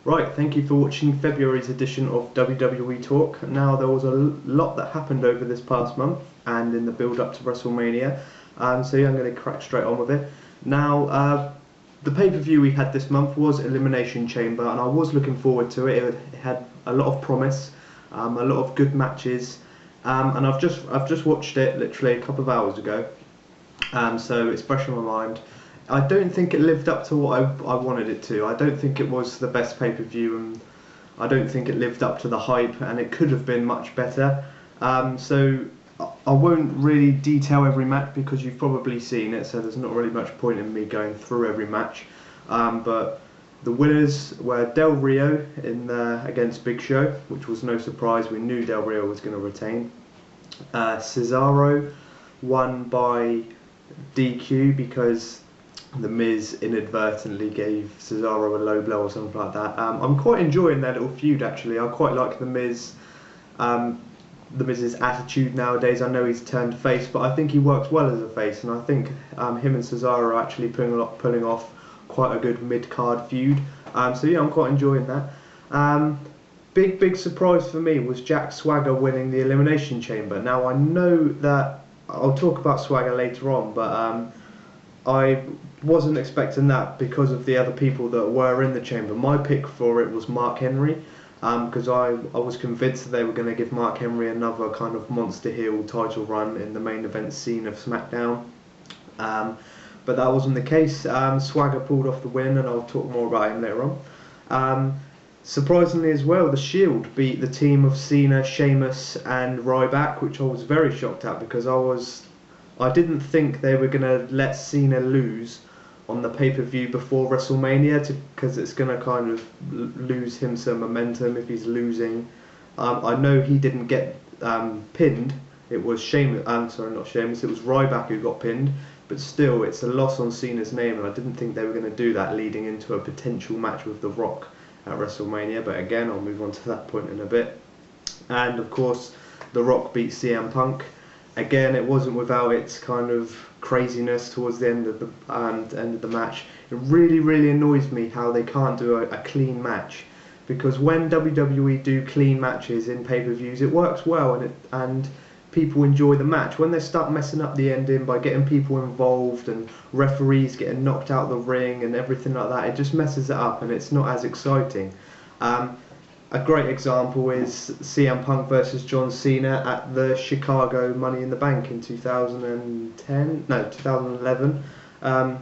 Right, thank you for watching February's edition of WWE Talk. Now, there was a lot that happened over this past month and in the build-up to WrestleMania, so yeah, I'm going to crack straight on with it. Now, the pay-per-view we had this month was Elimination Chamber, and I was looking forward to it. It had a lot of promise, a lot of good matches, and I've just watched it literally a couple of hours ago, so it's fresh in my mind. I don't think it lived up to what I wanted it to. I don't think it was the best pay-per-view, and I don't think it lived up to the hype, and it could have been much better. So I won't really detail every match because you've probably seen it, so there's not really much point in me going through every match. But the winners were Del Rio against Big Show, which was no surprise. We knew Del Rio was going to retain. Cesaro won by DQ because The Miz inadvertently gave Cesaro a low blow or something like that. I'm quite enjoying their little feud, actually. I quite like The Miz, The Miz's attitude nowadays. I know he's turned face, but I think he works well as a face, and I think him and Cesaro are actually pulling off quite a good mid-card feud. So yeah, I'm quite enjoying that. Big surprise for me was Jack Swagger winning the Elimination Chamber. Now, I know that I'll talk about Swagger later on, but I wasn't expecting that because of the other people that were in the chamber. My pick for it was Mark Henry, because I was convinced that they were going to give Mark Henry another kind of monster heel title run in the main event scene of SmackDown. But that wasn't the case. Swagger pulled off the win, and I'll talk more about him later on. Surprisingly as well, the Shield beat the team of Cena, Sheamus and Ryback, which I was very shocked at because I didn't think they were going to let Cena lose on the pay-per-view before WrestleMania, because it's going to kind of lose him some momentum if he's losing. I know he didn't get pinned. It was Sheamus. Not Sheamus. It was Ryback who got pinned. But still, it's a loss on Cena's name, and I didn't think they were going to do that leading into a potential match with The Rock at WrestleMania. But again, I'll move on to that point in a bit. And of course, The Rock beat CM Punk. Again, it wasn't without its kind of craziness towards the end of the match. It really annoys me how they can't do a clean match, because when WWE do clean matches in pay-per-views, it works well and people enjoy the match. When they start messing up the ending by getting people involved and referees getting knocked out the ring and everything like that, it just messes it up and it's not as exciting. A great example is CM Punk versus John Cena at the Chicago Money in the Bank in 2011. That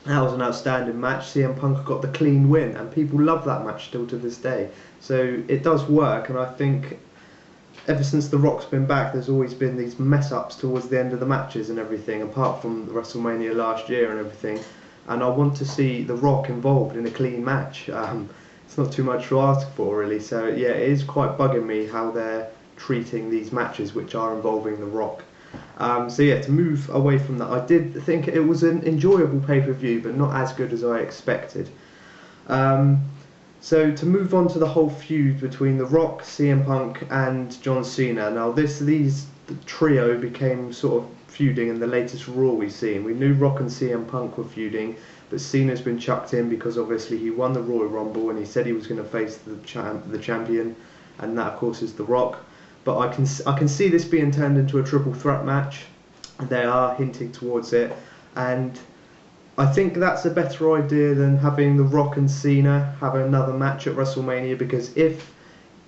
was an outstanding match. CM Punk got the clean win, and people love that match still to this day. So it does work, and I think ever since The Rock's been back, there's always been these mess-ups towards the end of the matches and everything, apart from WrestleMania last year and everything. And I want to see The Rock involved in a clean match. It's not too much to ask for, really. So yeah, it is quite bugging me how they're treating these matches which are involving The Rock. So yeah, to move away from that, I did think it was an enjoyable pay-per-view, but not as good as I expected. So to move on to the whole feud between The Rock, CM Punk and John Cena. Now the trio became sort of feuding in the latest Raw we've seen. We knew Rock and CM Punk were feuding, but Cena's been chucked in because obviously he won the Royal Rumble and he said he was going to face the champion, and that of course is The Rock. But I can see this being turned into a triple threat match. They are hinting towards it, and I think that's a better idea than having The Rock and Cena have another match at WrestleMania, because if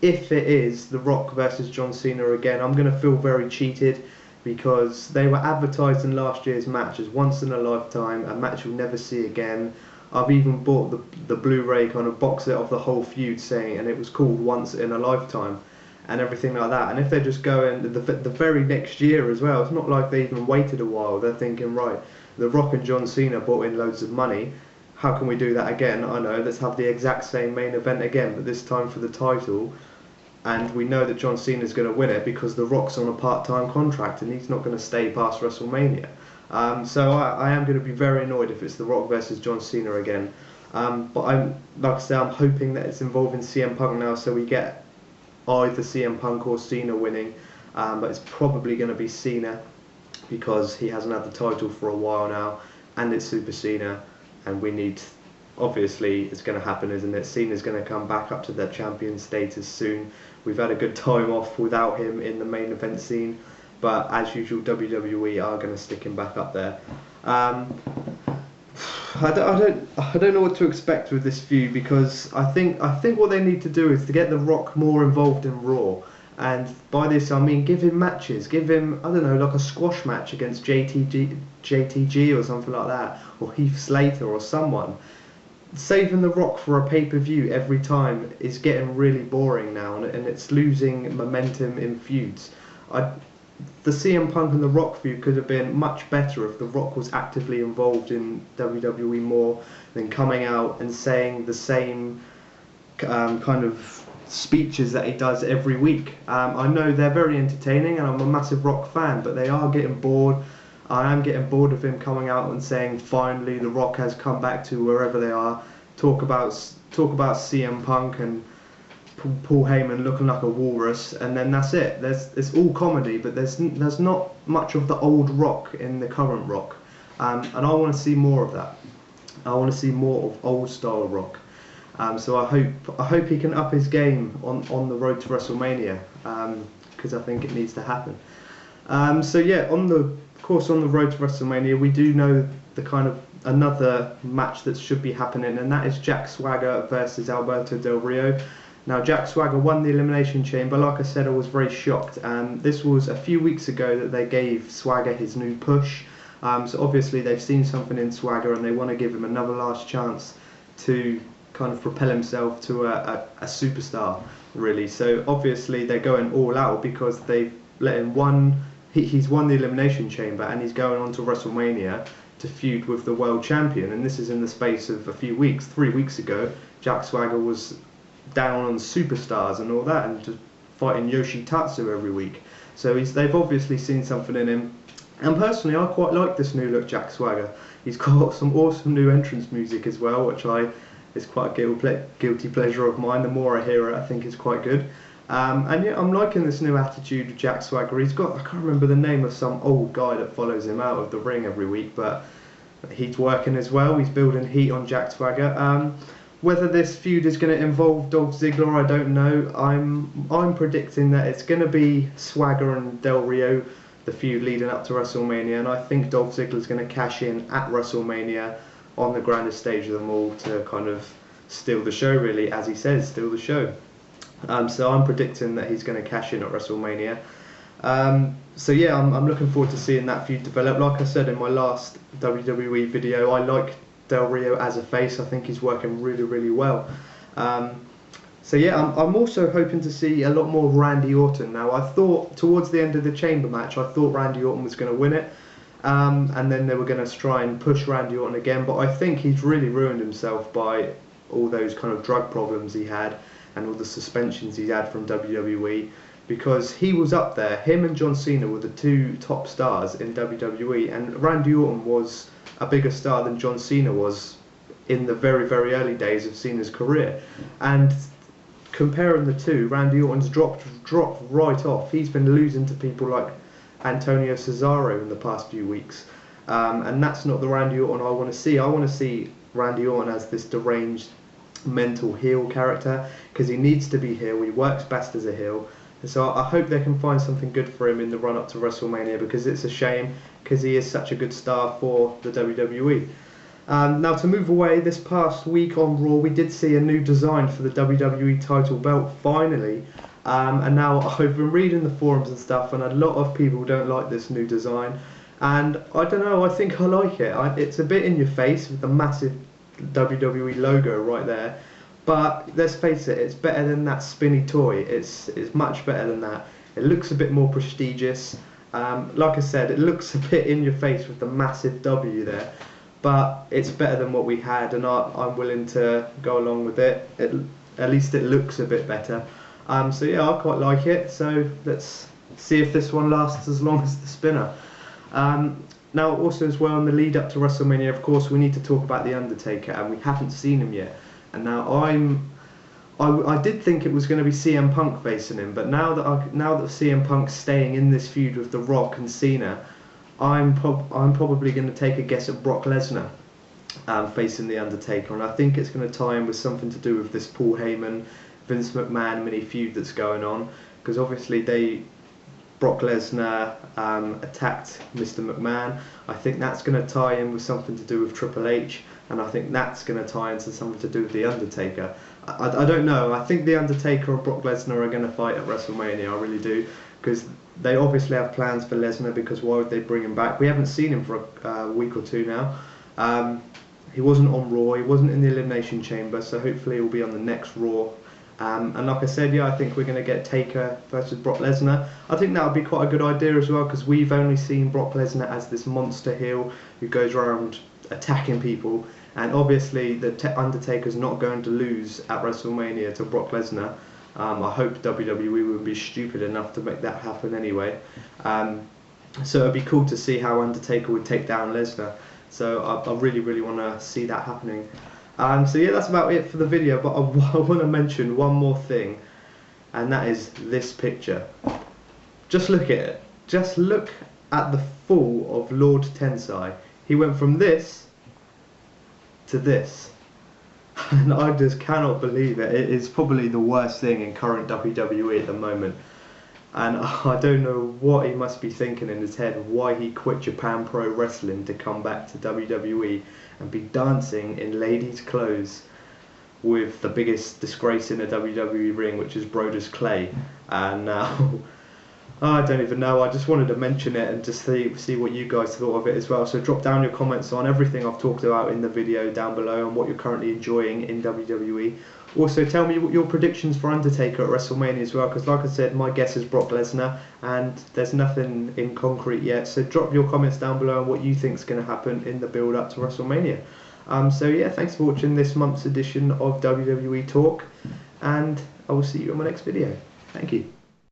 it is The Rock versus John Cena again, I'm going to feel very cheated, because they were advertised in last year's match as once in a lifetime, a match you'll never see again. I've even bought the Blu-ray kind of box set of the whole feud, saying, and it was called Once in a Lifetime and everything like that. And if they're just going the very next year as well, it's not like they even waited a while. They're thinking, right, The Rock and John Cena brought in loads of money, how can we do that again? I know, let's have the exact same main event again, but this time for the title. And we know that John Cena's going to win it because The Rock's on a part-time contract and he's not going to stay past WrestleMania. So I am going to be very annoyed if it's The Rock versus John Cena again. But like I say, I'm hoping that it's involving CM Punk now, so we get either CM Punk or Cena winning. But it's probably going to be Cena, because he hasn't had the title for a while now, and it's Super Cena, and we need obviously it's going to happen, isn't it? Cena's going to come back up to their champion status soon. We've had a good time off without him in the main event scene, but as usual, WWE are going to stick him back up there. I don't know what to expect with this feud, because I think what they need to do is to get The Rock more involved in Raw, and by this I mean give him matches, give him, I don't know, like a squash match against JTG or something like that, or Heath Slater or someone. Saving The Rock for a pay-per-view every time is getting really boring now, and it's losing momentum in feuds. The CM Punk and The Rock feud could have been much better if The Rock was actively involved in WWE more than coming out and saying the same kind of speeches that he does every week. I know they're very entertaining, and I'm a massive Rock fan, but they are getting bored. I am getting bored of him coming out and saying finally The Rock has come back to wherever they are, talk about CM Punk and Paul Heyman looking like a walrus, and then that's it. It's all comedy, but there's not much of the old Rock in the current Rock, and I want to see more of that. I want to see more of old style Rock. So I hope he can up his game on the road to WrestleMania, because I think it needs to happen. So yeah, on the road to WrestleMania, we do know the kind of another match that should be happening, and that is Jack Swagger versus Alberto Del Rio. Now, Jack Swagger won the Elimination Chamber. Like I said, I was very shocked. This was a few weeks ago that they gave Swagger his new push. So obviously they've seen something in Swagger, and they want to give him another last chance to kind of propel himself to a superstar, really. So obviously they're going all out, because they've let him he's won the Elimination Chamber, and he's going on to WrestleMania to feud with the world champion. And this is in the space of a few weeks. 3 weeks ago, Jack Swagger was down on superstars and all that, and just fighting Yoshitatsu every week. So they've obviously seen something in him. And personally, I quite like this new look Jack Swagger. He's got some awesome new entrance music as well, which is quite a guilty pleasure of mine. The more I hear it, I think it's quite good. And yeah, I'm liking this new attitude of Jack Swagger. He's got, I can't remember the name of some old guy that follows him out of the ring every week, but he's working as well. He's building heat on Jack Swagger. Whether this feud is going to involve Dolph Ziggler, I don't know. I'm predicting that it's going to be Swagger and Del Rio, the feud leading up to WrestleMania, and I think Dolph Ziggler is going to cash in at WrestleMania on the grandest stage of them all to kind of steal the show, really, as he says, steal the show. So I'm predicting that he's going to cash in at WrestleMania. So yeah, I'm looking forward to seeing that feud develop. Like I said in my last WWE video, I like Del Rio as a face. I think he's working really, really well. So yeah, I'm also hoping to see a lot more of Randy Orton. Now, I thought towards the end of the Chamber match, I thought Randy Orton was going to win it, and then they were going to try and push Randy Orton again, but I think he's really ruined himself by all those kind of drug problems he had and all the suspensions he's had from WWE, because he was up there. Him and John Cena were the two top stars in WWE, and Randy Orton was a bigger star than John Cena was in the very, very early days of Cena's career. And comparing the two, Randy Orton's dropped right off. He's been losing to people like Antonio Cesaro in the past few weeks, and that's not the Randy Orton I want to see. I want to see Randy Orton as this deranged mental heel character, because he needs to be heel. He works best as a heel. So I hope they can find something good for him in the run up to WrestleMania, because it's a shame, because he is such a good star for the WWE. Now, to move away, this past week on Raw, we did see a new design for the WWE title belt, finally. And now I've been reading the forums and stuff, and a lot of people don't like this new design. And I don't know, I think I like it. It's a bit in your face with the massive WWE logo right there. But let's face it, it's better than that spinny toy. It's much better than that. It looks a bit more prestigious. Like I said, it looks a bit in your face with the massive W there. But it's better than what we had, and I'm willing to go along with it. At least it looks a bit better. So yeah, I quite like it. So let's see if this one lasts as long as the spinner. Now, also as well, in the lead up to WrestleMania, of course, we need to talk about The Undertaker, and we haven't seen him yet. And now I did think it was going to be CM Punk facing him, but now that CM Punk's staying in this feud with The Rock and Cena, I'm probably going to take a guess at Brock Lesnar. facing The Undertaker, and I think it's going to tie in with something to do with this Paul Heyman, Vince McMahon mini feud that's going on, because obviously Brock Lesnar attacked Mr. McMahon. I think that's going to tie in with something to do with Triple H, and I think that's going to tie into something to do with The Undertaker. I don't know. I think The Undertaker and Brock Lesnar are going to fight at WrestleMania. I really do, because they obviously have plans for Lesnar, because why would they bring him back? We haven't seen him for a week or two now. He wasn't on Raw, he wasn't in the Elimination Chamber, so hopefully he'll be on the next Raw. And like I said, yeah, I think we're going to get Taker versus Brock Lesnar. I think that would be quite a good idea as well, because we've only seen Brock Lesnar as this monster heel who goes around attacking people, and obviously the Undertaker's not going to lose at WrestleMania to Brock Lesnar. I hope WWE would be stupid enough to make that happen anyway. So it'd be cool to see how Undertaker would take down Lesnar. So I really, really want to see that happening. So yeah, that's about it for the video, but I want to mention one more thing, and that is this picture. Just look at it. Just look at the fall of Lord Tensai. He went from this to this, and I just cannot believe it. It is probably the worst thing in current WWE at the moment, and I don't know what he must be thinking in his head, why he quit Japan Pro Wrestling to come back to WWE and be dancing in ladies' clothes with the biggest disgrace in a WWE ring, which is Brodus Clay. And now I don't even know. I just wanted to mention it and just see what you guys thought of it as well. So drop down your comments on everything I've talked about in the video down below and what you're currently enjoying in WWE. Also, tell me what your predictions for Undertaker at WrestleMania as well, because like I said, my guess is Brock Lesnar, and there's nothing in concrete yet. So drop your comments down below on what you think is going to happen in the build-up to WrestleMania. So yeah, thanks for watching this month's edition of WWE Talk, and I will see you on my next video. Thank you.